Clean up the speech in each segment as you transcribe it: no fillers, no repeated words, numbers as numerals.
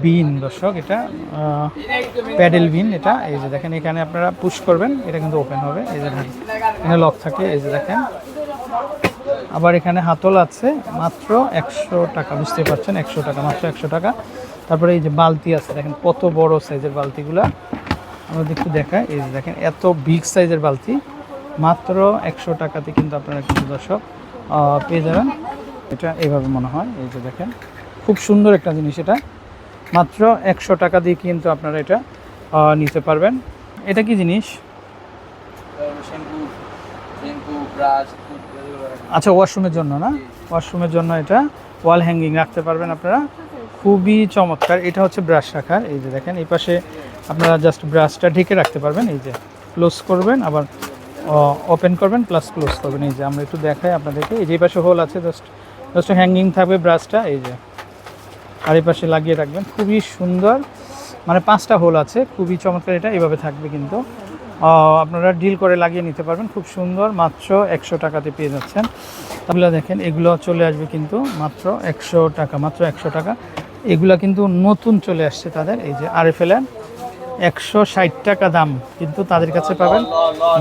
বিন দর্শক, এটা প্যাডেল বিন। এটা এই যে দেখেন, এখানে আপনারা পুশ করবেন, এটা কিন্তু ওপেন হবে। এই যে দেখেন, এখানে লক থাকে। এই যে দেখেন, আবার এখানে হাতল আছে, মাত্র 100 টাকা। বুঝতে পারছেন, 100 টাকা, মাত্র 100 টাকা। তারপরে এই যে বালতি আছে, দেখেন কত বড় সাইজের বালতিগুলা, আমরা একটু দেখাই। এই যে দেখেন, এত বিগ সাইজের বালতি, মাত্র 100 টাকাতে কিন্তু আপনারা কিন্তু দর্শক পেয়ে যাবেন। এটা এইভাবে মনে হয়। এই যে দেখেন, খুব সুন্দর একটা জিনিস। এটা মাত্র 100 টাকা দিয়ে কিন্তু আপনারা এটা নিতে পারবেন। এটা কি জিনিস? আচ্ছা, ওয়াশরুমের জন্য না? ওয়াশরুমের জন্য এটা ওয়াল হ্যাঙ্গিং রাখতে পারবেন আপনারা, খুবই চমৎকার। এটা হচ্ছে ব্রাশ রাখার। এই যে দেখেন, এই পাশে আপনারা জাস্ট ব্রাশটা ঢেকে রাখতে পারবেন। এই যে ক্লোজ করবেন, আবার ওপেন করবেন, প্লাস ক্লোজ করবেন। এই যে আমরা একটু দেখাই আপনাদেরকে। এই যে পাশে হোল আছে, জাস্ট হ্যাঙ্গিং থাকবে ব্রাশটা। এই যে আর এই পাশে লাগিয়ে রাখবেন, খুবই সুন্দর। মানে 5টা হোল আছে, খুবই চমৎকার। এটা এইভাবে থাকবে কিন্তু, আপনারা ডিল করে লাগিয়ে নিতে পারবেন, খুব সুন্দর। মাত্র 100 টাকাতে পেয়ে যাচ্ছেন। তাহলে দেখেন, এগুলো চলে আসবে কিন্তু মাত্র 100 টাকা, মাত্র 100 টাকা। এগুলো কিন্তু নতুন চলে আসছে তাদের। এই যে RFL 160 টাকা দাম, কিন্তু তাদের কাছে পাবেন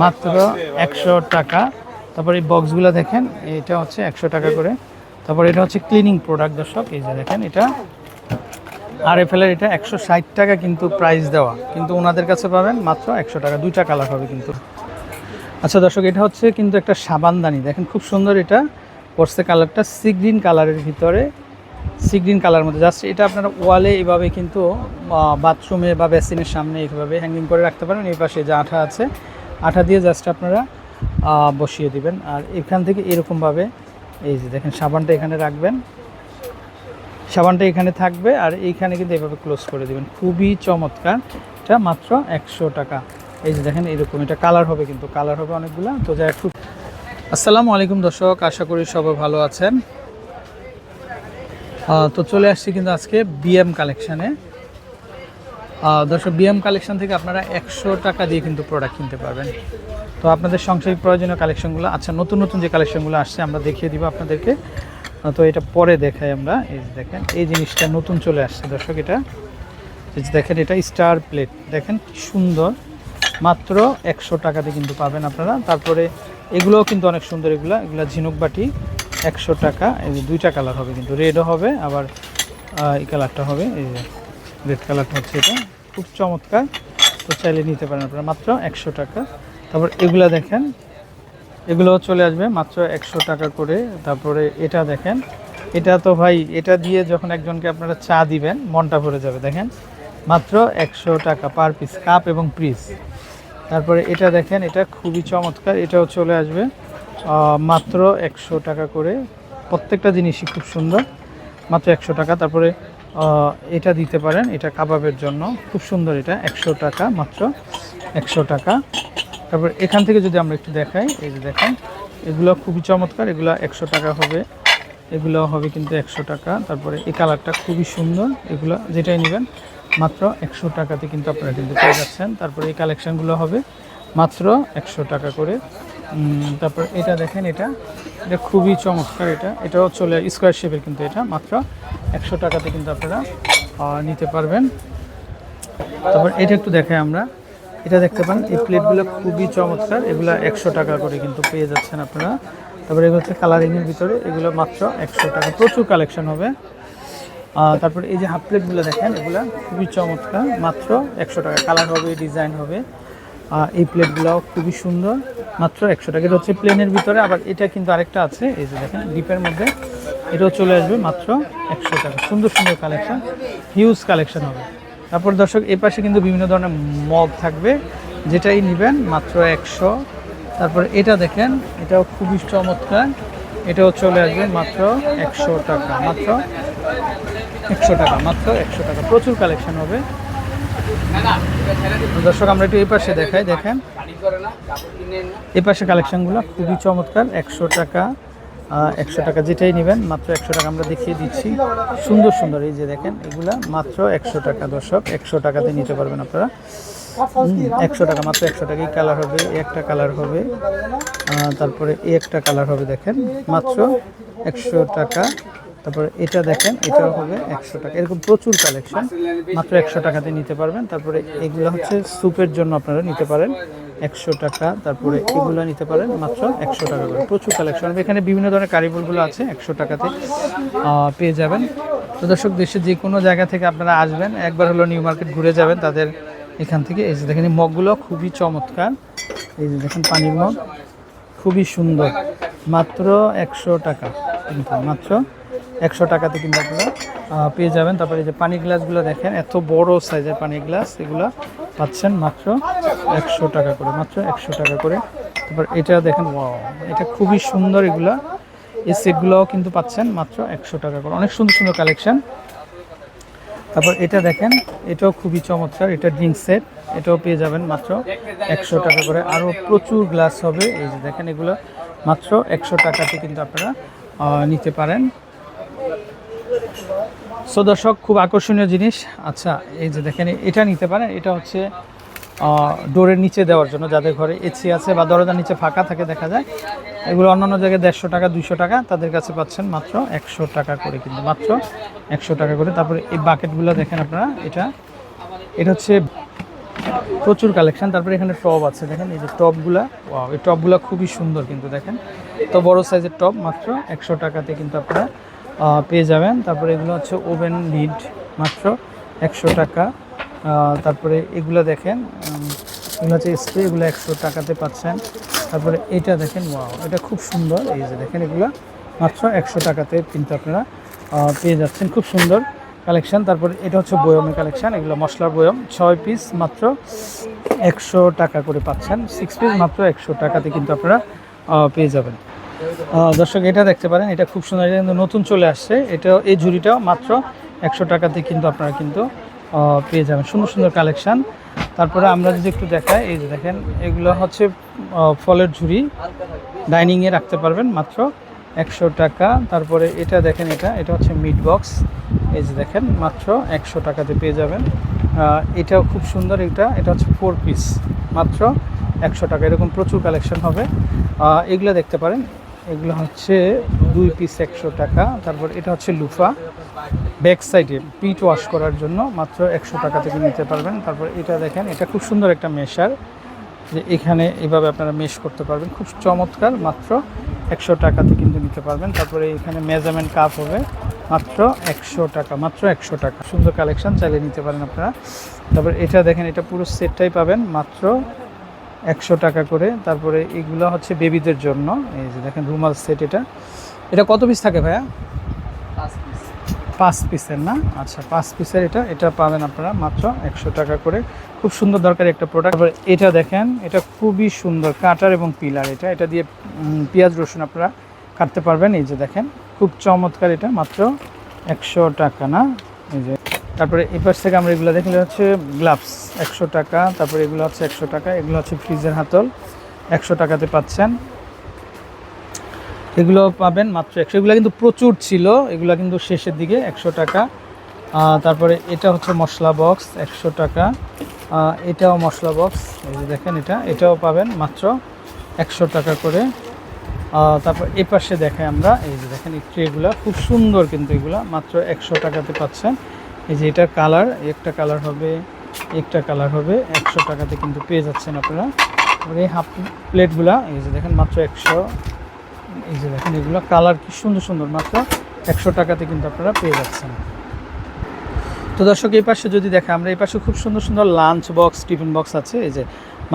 মাত্র 100 টাকা। তারপর এই বক্সগুলো দেখেন, এটা হচ্ছে 100 টাকা করে। তারপর এটা হচ্ছে ক্লিনিং প্রোডাক্ট দর্শক। এই যে দেখেন, এটা RFL এটা 160 টাকা কিন্তু প্রাইস দেওয়া, কিন্তু ওনাদের কাছে পাবেন মাত্র 100 টাকা। 2টা কালার হবে কিন্তু। আচ্ছা দর্শক, এটা হচ্ছে কিন্তু একটা সাবানদানি, দেখেন খুব সুন্দর। এটা পড়ছে কালারটা সি গ্রিন কালারের ভিতরে, সি গ্রিন কালার মধ্যে। জাস্ট এটা আপনারা ওয়ালে এইভাবে কিন্তু বাথরুমে বা বেসিনের সামনে এইভাবে হ্যাঙ্গিং করে রাখতে পারেন। এই পাশে যে আঠা আছে, আঠা দিয়ে জাস্ট আপনারা বসিয়ে দিবেন। আর এখান থেকে এরকমভাবে এই যে দেখেন, সাবানটা এখানে রাখবেন, সাবানটা এখানে থাকবে, আর এইখানে কিন্তু এইভাবে ক্লোজ করে দেবেন। খুবই চমৎকার। এটা মাত্র 100 টাকা। এই যে দেখেন, এরকম এটা কালার হবে, কিন্তু কালার হবে অনেকগুলো। তো যাই একটু আসসালামু আলাইকুম দর্শক, আশা করি সবাই ভালো আছেন। তো চলে আসছি কিন্তু আজকে BM কালেকশানে। দর্শক, BM কালেকশান থেকে আপনারা 100 টাকা দিয়ে কিন্তু প্রোডাক্ট কিনতে পারবেন। তো আপনাদের সাংসারিক প্রয়োজনীয় কালেকশনগুলো, আচ্ছা নতুন নতুন যে কালেকশনগুলো আসছে আমরা দেখিয়ে দিব আপনাদেরকে। তো এটা পরে দেখাই আমরা। এই যে দেখেন, এই জিনিসটা নতুন চলে আসছে দর্শক। এটা এই যে দেখেন, এটা স্টার প্লেট, দেখেন কি সুন্দর, মাত্র 100 টাকাতে কিন্তু পাবেন আপনারা। তারপরে এগুলোও কিন্তু অনেক সুন্দর। এগুলা ঝিনুক বাটি, 100 টাকা। এই যে 2টা কালার হবে কিন্তু, রেডও হবে, আবার এই কালারটা হবে। এই যে রেড কালারটা হচ্ছে, এটা খুব চমৎকার। তো চাইলে নিতে পারেন আপনারা, মাত্র 100 টাকা। তারপর এগুলা দেখেন, এগুলো চলে আসবে মাত্র 100 টাকা করে। তারপরে এটা দেখেন, এটা তো ভাই, এটা দিয়ে যখন একজনকে আপনারা চা দিবেন মনটা ভরে যাবে। দেখেন, মাত্র 100 টাকা পার পিস, কাপ এবং পিস। তারপরে এটা দেখেন, এটা খুবই চমৎকার। এটাও চলে আসবে মাত্র 100 টাকা করে। প্রত্যেকটা জিনিসই খুব সুন্দর, মাত্র 100 টাকা। তারপরে এটা দিতে পারেন, এটা কাবাবের জন্য খুব সুন্দর। এটা 100 টাকা, মাত্র 100 টাকা। তারপর এখান থেকে যদি আমরা একটু দেখাই, এই যে দেখেন, এগুলো খুবই চমৎকার। এগুলো 100 টাকা হবে, এগুলো হবে কিন্তু 100 টাকা। তারপরে এই কালারটা খুবই সুন্দর। এগুলো যেটাই নেবেন মাত্র 100 টাকাতে কিন্তু আপনারা কিন্তু পেয়ে যাচ্ছেন। তারপরে এই কালেকশানগুলো হবে মাত্র 100 টাকা করে। তারপর এটা দেখেন, এটা খুবই চমৎকার। এটাও চলে স্কোয়ার শেপের, কিন্তু এটা মাত্র 100 টাকাতে কিন্তু আপনারা নিতে পারবেন। তারপর এটা একটু দেখাই আমরা। এটা দেখতে পান, এই প্লেটগুলো খুবই চমৎকার। এগুলো 100 টাকা করে কিন্তু পেয়ে যাচ্ছেন আপনারা। তারপরে এগুলো হচ্ছে কালারিংয়ের ভিতরে, এগুলো মাত্র 100 টাকা। প্রচুর কালেকশন হবে। তারপরে এই যে হাফ প্লেটগুলো দেখেন, এগুলো খুবই চমৎকার, মাত্র 100 টাকা। কালার হবে, ডিজাইন হবে। এই প্লেটগুলোও খুবই সুন্দর, মাত্র 100 টাকা। এটা হচ্ছে প্লেনের ভিতরে। আবার এটা কিন্তু আরেকটা আছে, এই যে দেখেন ডিপের মধ্যে, এটাও চলে আসবে মাত্র 100 টাকা। সুন্দর সুন্দর কালেকশন, হিউজ কালেকশন হবে। তারপর দর্শক, এই পাশে কিন্তু বিভিন্ন ধরনের মগ থাকবে, যেটাই নেবেন মাত্র 100। তারপর এটা দেখেন, এটাও খুবই চমৎকার। এটাও চলে আসবে মাত্র 100 টাকা, মাত্র 100 টাকা, মাত্র 100 টাকা। প্রচুর কালেকশন হবে দর্শক। আমরা একটু এই পাশে দেখাই, দেখেন এই পাশে কালেকশনগুলো খুবই চমৎকার। 100 টাকা, 100 টাকা যেটাই নেবেন মাত্র 100 টাকা। আমরা দেখিয়ে দিচ্ছি, সুন্দর সুন্দর। এই যে দেখেন, এগুলা মাত্র 100 টাকা দর্শক। 100 টাকাতে নিতে পারবেন আপনারা। 100 টাকা, মাত্র 100 টাকা। এই কালার হবে, একটা কালার হবে, তারপরে এই একটা কালার হবে। দেখেন, মাত্র 100 টাকা। তারপরে এটা দেখেন, এটাও হবে 100 টাকা। এরকম প্রচুর কালেকশন, মাত্র 100 টাকাতে নিতে পারবেন। তারপরে এগুলো হচ্ছে স্যুপের জন্য আপনারা নিতে পারেন 100 টাকা। তারপরে এগুলো নিতে পারেন মাত্র 100 টাকা করে। প্রচুর কালেকশন, এখানে বিভিন্ন ধরনের কারিবলগুলো আছে 100 টাকাতে পেয়ে যাবেন। তো দর্শক, দেশের যে কোনো জায়গা থেকে আপনারা আসবেন, একবার হলো নিউ মার্কেট ঘুরে যাবেন তাদের এখান থেকে। এই যে দেখেন, এই মগগুলো খুবই চমৎকার। এই যে দেখেন, পানির মগ খুবই সুন্দর, মাত্র 100 টাকা কিন্তু, মাত্র 100 টাকাতে কিন্তু আপনারা পেয়ে যাবেন। তারপরে এই যে পানি গ্লাসগুলো দেখেন, এত বড় সাইজের পানি গ্লাস, এগুলো পাচ্ছেন মাত্র 100 টাকা করে, মাত্র 100 টাকা করে। তারপর এটা দেখেন, ওয়াও, এটা খুবই সুন্দর। এগুলা এই সেটগুলোও কিন্তু পাচ্ছেন মাত্র 100 টাকা করে। অনেক সুন্দর সুন্দর কালেকশন। তারপর এটা দেখেন, এটাও খুবই চমৎকার, এটা ড্রিঙ্ক সেট, এটাও পেয়ে যাবেন মাত্র 100 টাকা করে। আরও প্রচুর গ্লাস হবে, এই যে দেখেন, এগুলো মাত্র 100 টাকাতে কিন্তু আপনারা নিতে পারেন। সো দর্শক, খুব আকর্ষণীয় জিনিস। আচ্ছা, এই যে দেখেন, এটা নিতে পারেন। এটা হচ্ছে ডোরের নিচে দেওয়ার জন্য, যাদের ঘরে এসি আছে বা দরজার নিচে ফাঁকা থাকে দেখা যায়, এগুলো অন্যান্য জায়গায় 150 টাকা 200 টাকা, তাদের কাছে পাচ্ছেন মাত্র 100 টাকা করে, কিন্তু মাত্র 100 টাকা করে। তারপরে এই বাকেটগুলো দেখেন আপনারা, এটা হচ্ছে প্রচুর কালেকশন। তারপরে এখানে টব আছে, দেখেন এই যে টবগুলা, ওয়াও, এই টবগুলো খুবই সুন্দর কিন্তু দেখেন, তো বড় সাইজের টব, মাত্র 100 টাকাতে কিন্তু আপনারা পেয়ে যাবেন। তারপরে এগুলো হচ্ছে ওভেন লিড, মাত্র 100 টাকা। তারপরে এগুলো দেখেন, এগুলো হচ্ছে স্প্রে, এগুলো 100 টাকাতে পাচ্ছেন। তারপরে এটা দেখেন, ওয়াও, এটা খুব সুন্দর। এই যে দেখেন, এগুলো মাত্র 100 টাকাতে কিন্তু আপনারা পেয়ে যাচ্ছেন, খুব সুন্দর কালেকশন। তারপরে এটা হচ্ছে বয়মের কালেকশন, এগুলো মশলার বয়ম, 6 পিস মাত্র 100 টাকা করে পাচ্ছেন। 6 পিস মাত্র 100 টাকাতে কিন্তু আপনারা পেয়ে যাবেন। দর্শক, এটা দেখতে পারেন, এটা খুব সুন্দর, এটা কিন্তু নতুন চলে আসছে। এটা, এই ঝুড়িটাও মাত্র 100 টাকাতে কিন্তু আপনারা কিন্তু পেয়ে যাবেন। সুন্দর সুন্দর কালেকশন। তারপরে আমরা যদি একটু দেখাই, এই যে দেখেন, এগুলো হচ্ছে ফলের ঝুড়ি, ডাইনিংয়ে রাখতে পারবেন মাত্র 100 টাকা। তারপরে এটা দেখেন, এটা হচ্ছে মিট বক্স, এই যে দেখেন, মাত্র 100 টাকাতে পেয়ে যাবেন। এটাও খুব সুন্দর, এটা হচ্ছে 4 পিস, মাত্র 100 টাকা। এরকম প্রচুর কালেকশন হবে, এগুলো দেখতে পারেন। এগুলো হচ্ছে 2 পিস 100 টাকা। তারপর এটা হচ্ছে লুফা, ব্যাক সাইডে পিট ওয়াশ করার জন্য, মাত্র 100 টাকা থেকে নিতে পারবেন। তারপর এটা দেখেন, এটা খুব সুন্দর একটা মেশার, যে এখানে এইভাবে আপনারা মেশ করতে পারবেন, খুব চমৎকার, মাত্র 100 টাকাতে কিন্তু নিতে পারবেন। তারপরে এখানে মেজারমেন্ট কাপ হবে, মাত্র 100 টাকা, মাত্র 100 টাকা। সুন্দর কালেকশন, চাইলে নিতে পারেন আপনারা। তারপর এটা দেখেন, এটা পুরো সেটটাই পাবেন মাত্র 100 টাকা করে। তারপরে এগুলো হচ্ছে বেবিদের জন্য, এই যে দেখেন, রুমাল সেট। এটা কত পিস থাকে ভাইয়া? 5 পিসের না? আচ্ছা, 5 পিসের এটা পাবেন আপনারা মাত্র 100 টাকা করে। খুব সুন্দর, দরকারি একটা প্রোডাক্ট। তারপরে এটা দেখেন, এটা খুবই সুন্দর, কাটার এবং পিলার। এটা দিয়ে পেঁয়াজ রসুন আপনারা কাটতে পারবেন। এই যে দেখেন, খুব চমৎকার, এটা মাত্র 100 টাকা না? এই যে, তারপরে এই পাশ থেকে আমরা এগুলো দেখলে হচ্ছে গ্লাভস 100 টাকা। তারপরে এগুলো হচ্ছে 100 টাকা। এগুলো হচ্ছে ফ্রিজের হাতল, 100 টাকাতে পাচ্ছেন। এগুলো পাবেন মাত্র 100। এগুলো কিন্তু প্রচুর ছিল, এগুলো কিন্তু শেষের দিকে, 100 টাকা। তারপরে এটা হচ্ছে মশলা বক্স, 100 টাকা। এটাও মশলা বক্স, এই যে দেখেন, এটাও পাবেন মাত্র 100 টাকা করে। তারপর এই পাশে দেখাই আমরা, এই যে দেখেন, এই ট্রেগুলো খুব সুন্দর কিন্তু, এগুলো মাত্র 100 টাকাতে পাচ্ছেন। এই যে এটার কালার, একটা কালার হবে, 100 টাকাতে কিন্তু পেয়ে যাচ্ছেন আপনারা। এই হাফ প্লেটগুলা, এই যে দেখেন, মাত্র 100। এই যে দেখেন, এগুলো কালার কি সুন্দর সুন্দর, মাত্র 100 টাকাতে কিন্তু আপনারা পেয়ে যাচ্ছেন। তো দর্শক, এই পাশে যদি দেখা, আমরা এই পাশে খুব সুন্দর সুন্দর লাঞ্চ বক্স, টিফিন বক্স আছে, এই যে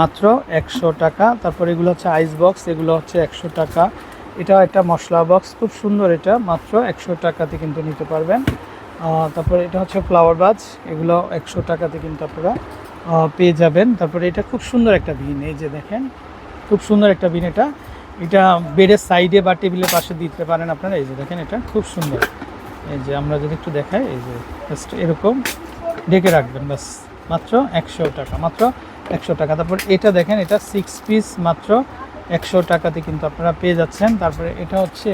মাত্র 100 টাকা। তারপর এগুলো হচ্ছে আইস বক্স, এগুলো হচ্ছে 100 টাকা। এটাও একটা মশলা বক্স, খুব সুন্দর, এটা মাত্র 100 টাকাতে কিন্তু নিতে পারবেন। তারপরে এটা হচ্ছে ফ্লাওয়ার বাজ, এগুলো 100 টাকাতে কিন্তু আপনারা পেয়ে যাবেন। তারপরে এটা খুব সুন্দর একটা বিন, এই যে দেখেন, খুব সুন্দর একটা বিন। এটা বেডের সাইডে বা টেবিলের পাশে দিতে পারেন আপনারা। এই যে দেখেন, এটা খুব সুন্দর। এই যে আমরা যদি একটু দেখাই, এই যে জাস্ট এরকম ঢেকে রাখবেন, বাস, মাত্র 100 টাকা, মাত্র 100 টাকা। তারপর এটা দেখেন, এটা 6 পিস, মাত্র 100 টাকাতে কিন্তু আপনারা পেয়ে যাচ্ছেন। তারপরে এটা হচ্ছে,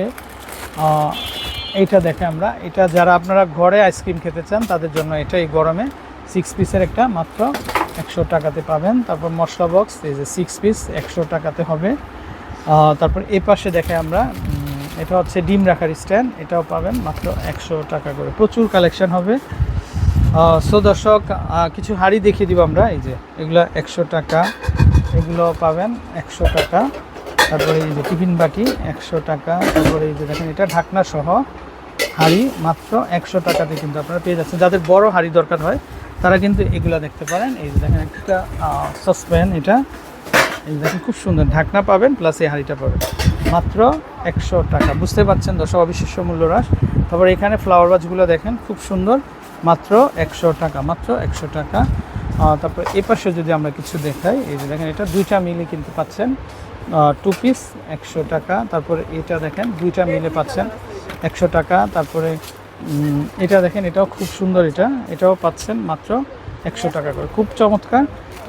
এইটা দেখে আমরা, এটা যারা আপনারা ঘরে আইসক্রিম খেতে চান তাদের জন্য, এটা এই গরমে 6 পিসের একটা, মাত্র 100 টাকাতে পাবেন। তারপর মশলা বক্স, এই যে 6 পিস 100 টাকাতে হবে। তারপর এই পাশে দেখে আমরা, এটা হচ্ছে ডিম রাখার স্ট্যান্ড, এটাও পাবেন মাত্র 100 টাকা করে। প্রচুর কালেকশন হবে। সো দর্শক, কিছু হাঁড়ি দেখিয়ে দিব আমরা। এই যে এগুলো 100 টাকা, এগুলো পাবেন 100 টাকা। তারপরে এই যে টিফিন বাটি 100 টাকা। তারপরে এই যে দেখেন এটা ঢাকনা সহ হাঁড়ি মাত্র 100 টাকাতে কিন্তু আপনারা পেয়ে যাচ্ছেন। যাদের বড় হাঁড়ি দরকার হয় তারা কিন্তু এগুলো দেখতে পারেন। এই যে দেখেন একটা সসপ্যান, এটা এই দেখেন খুব সুন্দর ঢাকনা পাবেন, প্লাস এই হাঁড়িটা পাবেন মাত্র 100 টাকা। বুঝতে পারছেন দর্শক, অবিশ্বাস্য মূল্য হ্রাস। তারপরে এখানে ফ্লাওয়ার ভাজগুলো দেখেন খুব সুন্দর, মাত্র 100 টাকা, মাত্র 100 টাকা। তারপর এ পাশে যদি আমরা কিছু দেখাই, এই যে দেখেন এটা দুইটা মিলে কিন্তু পাচ্ছেন 2 পিস 100 টাকা। তারপরে এটা দেখেন দুইটা মিলে পাচ্ছেন 100 টাকা। তারপরে এটা দেখেন এটাও খুব সুন্দর, এটাও পাচ্ছেন মাত্র 100 টাকা করে, খুব চমৎকার।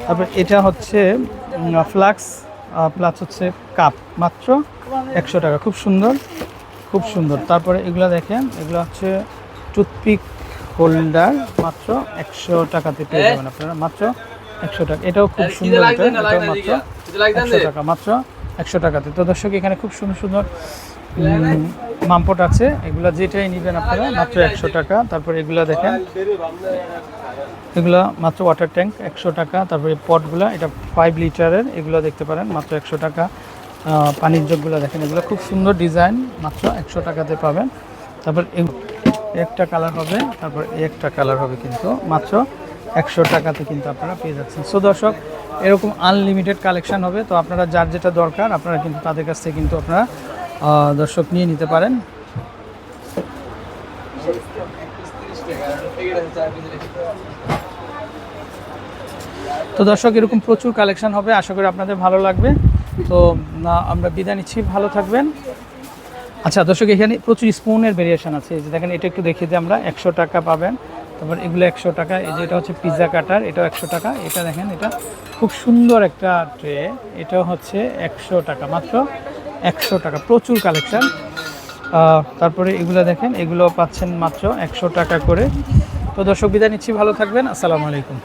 তারপর এটা হচ্ছে ফ্লাক্স প্লাস হচ্ছে কাপ, মাত্র 100 টাকা, খুব সুন্দর, খুব সুন্দর। তারপরে এগুলো দেখেন, এগুলো হচ্ছে টুথপিক হোল্ডার, মাত্র 100 টাকাতে পেয়ে যাবেন আপনারা, মাত্র 100 টাকা। এটাও খুব সুন্দর, এটাও মাত্র 100 টাকা, মাত্র 100 টাকাতে। তো দর্শক এখানে খুব সুন্দর সুন্দর মামপট আছে, এগুলো যেটাই নেবেন আপনারা মাত্র 100 টাকা। তারপরে এগুলো দেখেন, এগুলো মাত্র ওয়াটার ট্যাঙ্ক 100 টাকা। তারপরে পটগুলো, এটা 5 লিটারের, এগুলো দেখতে পারেন মাত্র 100 টাকা। পানির জগগুলো দেখেন, এগুলো খুব সুন্দর ডিজাইন, মাত্র 100 টাকাতে পাবেন। তারপর একটা কালার হবে, তারপর একটা কালার হবে, কিন্তু মাত্র 100 টাকাতে কিন্তু আপনারা পেয়ে যাচ্ছেন। সো দর্শক, এরকম আনলিমিটেড কালেকশন হবে। তো আপনারা যার যেটা দরকার আপনারা কিন্তু তাদের কাছ থেকে কিন্তু আপনারা দর্শক নিয়ে নিতে পারেন। তো দর্শক, এরকম প্রচুর কালেকশন হবে, আশা করি আপনাদের ভালো লাগবে। তো আমরা বিদায় নিচ্ছি, ভালো থাকবেন। আচ্ছা দর্শক, এখানে প্রচুর স্পুনের ভেরিয়েশন আছে। এই যে দেখেন, এটা একটু দেখিয়ে দিই আমরা, 100 টাকা পাবেন। তারপর এগুলো 100 টাকা। এই যে এটা হচ্ছে পিৎজা কাটার, এটাও 100 টাকা। এটা দেখেন, এটা খুব সুন্দর একটা ট্রে, এটাও হচ্ছে 100 টাকা, মাত্র 100 টাকা। প্রচুর কালেকশন। তারপরে এগুলো দেখেন, এগুলো পাচ্ছেন মাত্র 100 টাকা করে। তো দর্শক, বিদায় নিচ্ছি, ভালো থাকবেন, আসসালামু আলাইকুম।